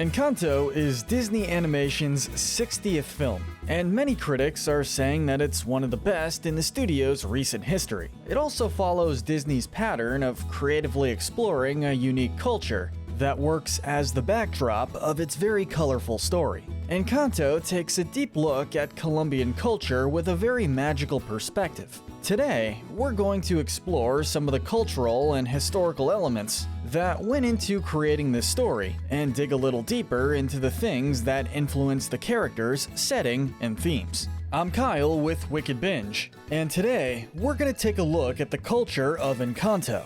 Encanto is Disney Animation's 60th film, and many critics are saying that it's one of the best in the studio's recent history. It also follows Disney's pattern of creatively exploring a unique culture that works as the backdrop of its very colorful story. Encanto takes a deep look at Colombian culture with a very magical perspective. Today, we're going to explore some of the cultural and historical elements that went into creating this story and dig a little deeper into the things that influence the characters, setting, and themes. I'm Kyle with Wicked Binge, and today we're going to take a look at the culture of Encanto.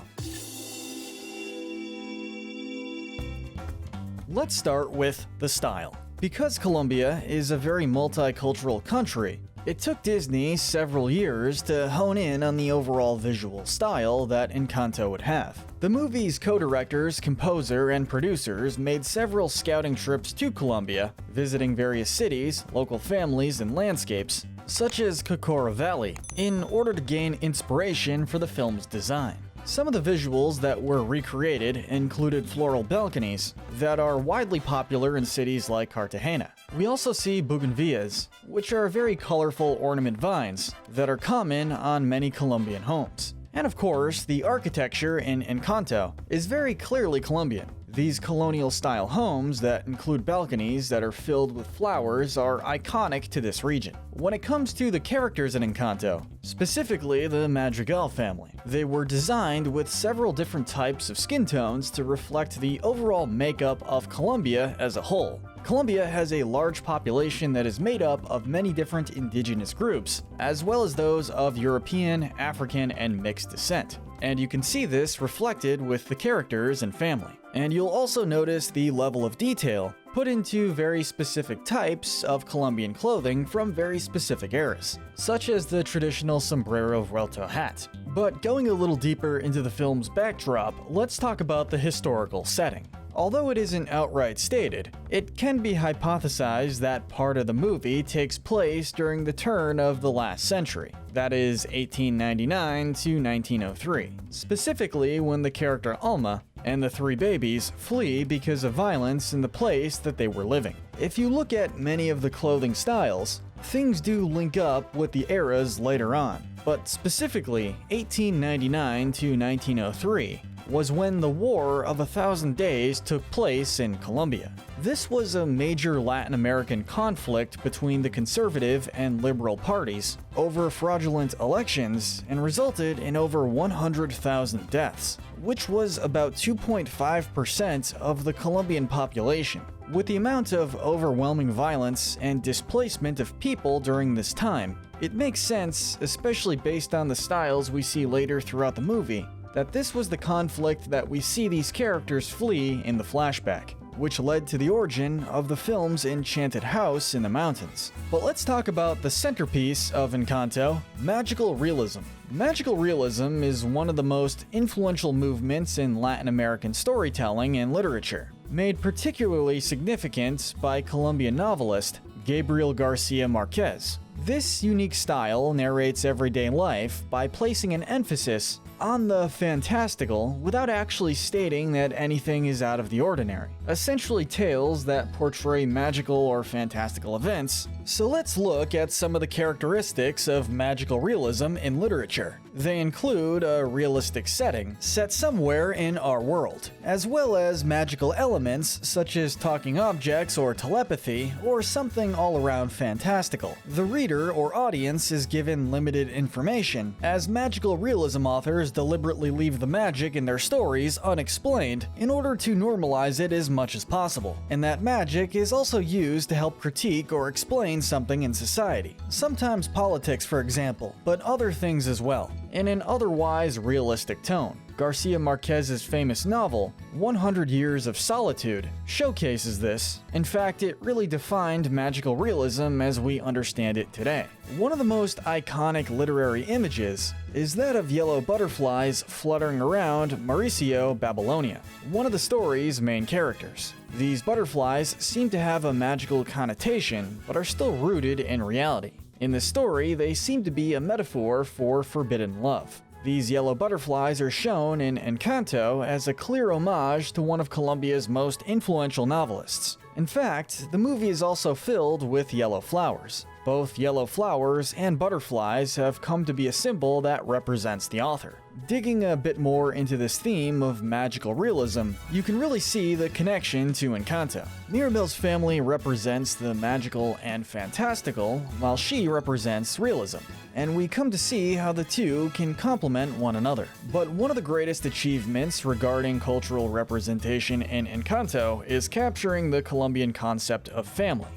Let's start with the style. Because Colombia is a very multicultural country, it took Disney several years to hone in on the overall visual style that Encanto would have. The movie's co-directors, composer, and producers made several scouting trips to Colombia, visiting various cities, local families, and landscapes, such as Cocora Valley, in order to gain inspiration for the film's design. Some of the visuals that were recreated included floral balconies that are widely popular in cities like Cartagena. We also see bougainvilleas, which are very colorful ornament vines that are common on many Colombian homes. And of course, the architecture in Encanto is very clearly Colombian. These colonial-style homes that include balconies that are filled with flowers are iconic to this region. When it comes to the characters in Encanto, specifically the Madrigal family, they were designed with several different types of skin tones to reflect the overall makeup of Colombia as a whole. Colombia has a large population that is made up of many different indigenous groups, as well as those of European, African, and mixed descent. And you can see this reflected with the characters and family. And you'll also notice the level of detail put into very specific types of Colombian clothing from very specific eras, such as the traditional sombrero vuelto hat. But going a little deeper into the film's backdrop, let's talk about the historical setting. Although it isn't outright stated, it can be hypothesized that part of the movie takes place during the turn of the last century, that is 1899 to 1903, specifically when the character Alma and the three babies flee because of violence in the place that they were living. If you look at many of the clothing styles, things do link up with the eras later on, but specifically 1899 to 1903 was when the War of 1,000 Days took place in Colombia. This was a major Latin American conflict between the conservative and liberal parties over fraudulent elections and resulted in over 100,000 deaths, which was about 2.5% of the Colombian population. With the amount of overwhelming violence and displacement of people during this time, it makes sense, especially based on the styles we see later throughout the movie, that this was the conflict that we see these characters flee in the flashback, which led to the origin of the film's enchanted house in the mountains. But let's talk about the centerpiece of Encanto, magical realism. Magical realism is one of the most influential movements in Latin American storytelling and literature, made particularly significant by Colombian novelist Gabriel Garcia Marquez. This unique style narrates everyday life by placing an emphasis on the fantastical without actually stating that anything is out of the ordinary. Essentially tales that portray magical or fantastical events. So let's look at some of the characteristics of magical realism in literature. They include a realistic setting set somewhere in our world, as well as magical elements such as talking objects or telepathy or something all around fantastical. The reader or audience is given limited information, as magical realism authors deliberately leave the magic in their stories unexplained in order to normalize it as much as possible. And that magic is also used to help critique or explain something in society. Sometimes politics, for example, but other things as well, in an otherwise realistic tone. Garcia Marquez's famous novel, 100 Years of Solitude, showcases this. In fact, it really defined magical realism as we understand it today. One of the most iconic literary images is that of yellow butterflies fluttering around Mauricio, Babylonia, one of the story's main characters. These butterflies seem to have a magical connotation, but are still rooted in reality. In the story, they seem to be a metaphor for forbidden love. These yellow butterflies are shown in Encanto as a clear homage to one of Colombia's most influential novelists, In fact, the movie is also filled with yellow flowers. Both yellow flowers and butterflies have come to be a symbol that represents the author. Digging a bit more into this theme of magical realism, you can really see the connection to Encanto. Mirabel's family represents the magical and fantastical, while she represents realism. And we come to see how the two can complement one another. But one of the greatest achievements regarding cultural representation in Encanto is capturing the Colombian concept of family.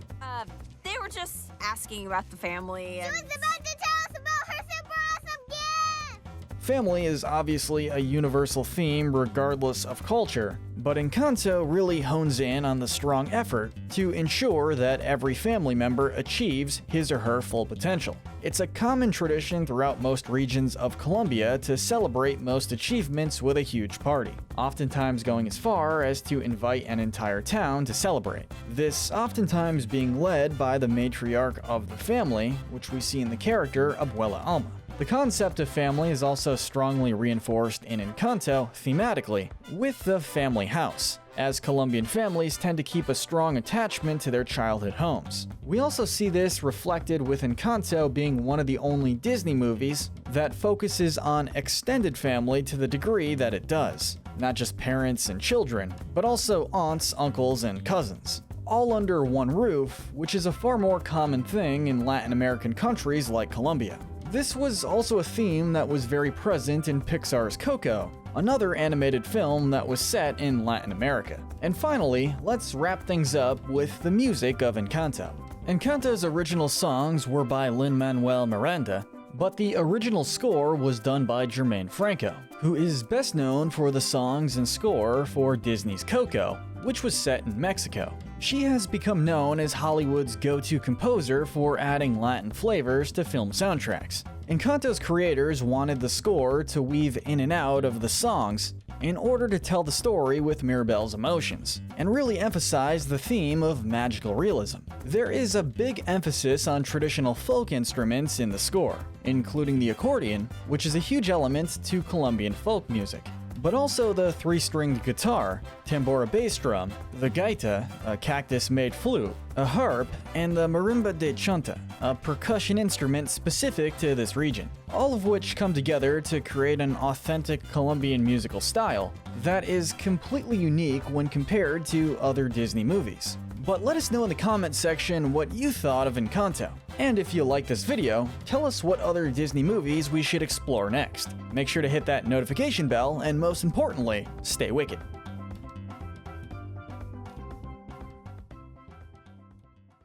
They were just asking about the family. She was about to tell us about her super awesome gift! Family is obviously a universal theme regardless of culture, but Encanto really hones in on the strong effort to ensure that every family member achieves his or her full potential. It's a common tradition throughout most regions of Colombia to celebrate most achievements with a huge party, oftentimes going as far as to invite an entire town to celebrate. This oftentimes being led by the matriarch of the family, which we see in the character Abuela Alma. The concept of family is also strongly reinforced in Encanto thematically with the family house, as Colombian families tend to keep a strong attachment to their childhood homes. We also see this reflected with Encanto being one of the only Disney movies that focuses on extended family to the degree that it does. Not just parents and children, but also aunts, uncles, and cousins. All under one roof, which is a far more common thing in Latin American countries like Colombia. This was also a theme that was very present in Pixar's Coco, another animated film that was set in Latin America. And finally, let's wrap things up with the music of Encanto. Encanto's original songs were by Lin-Manuel Miranda, but the original score was done by Germaine Franco, who is best known for the songs and score for Disney's Coco, which was set in Mexico. She has become known as Hollywood's go-to composer for adding Latin flavors to film soundtracks. Encanto's creators wanted the score to weave in and out of the songs in order to tell the story with Mirabel's emotions, and really emphasize the theme of magical realism. There is a big emphasis on traditional folk instruments in the score, including the accordion, which is a huge element to Colombian folk music, but also the three-stringed guitar, tambora bass drum, the gaita, a cactus-made flute, a harp, and the marimba de chanta, a percussion instrument specific to this region, all of which come together to create an authentic Colombian musical style that is completely unique when compared to other Disney movies. But let us know in the comments section what you thought of Encanto. And if you like this video, tell us what other Disney movies we should explore next. Make sure to hit that notification bell, and most importantly, stay wicked.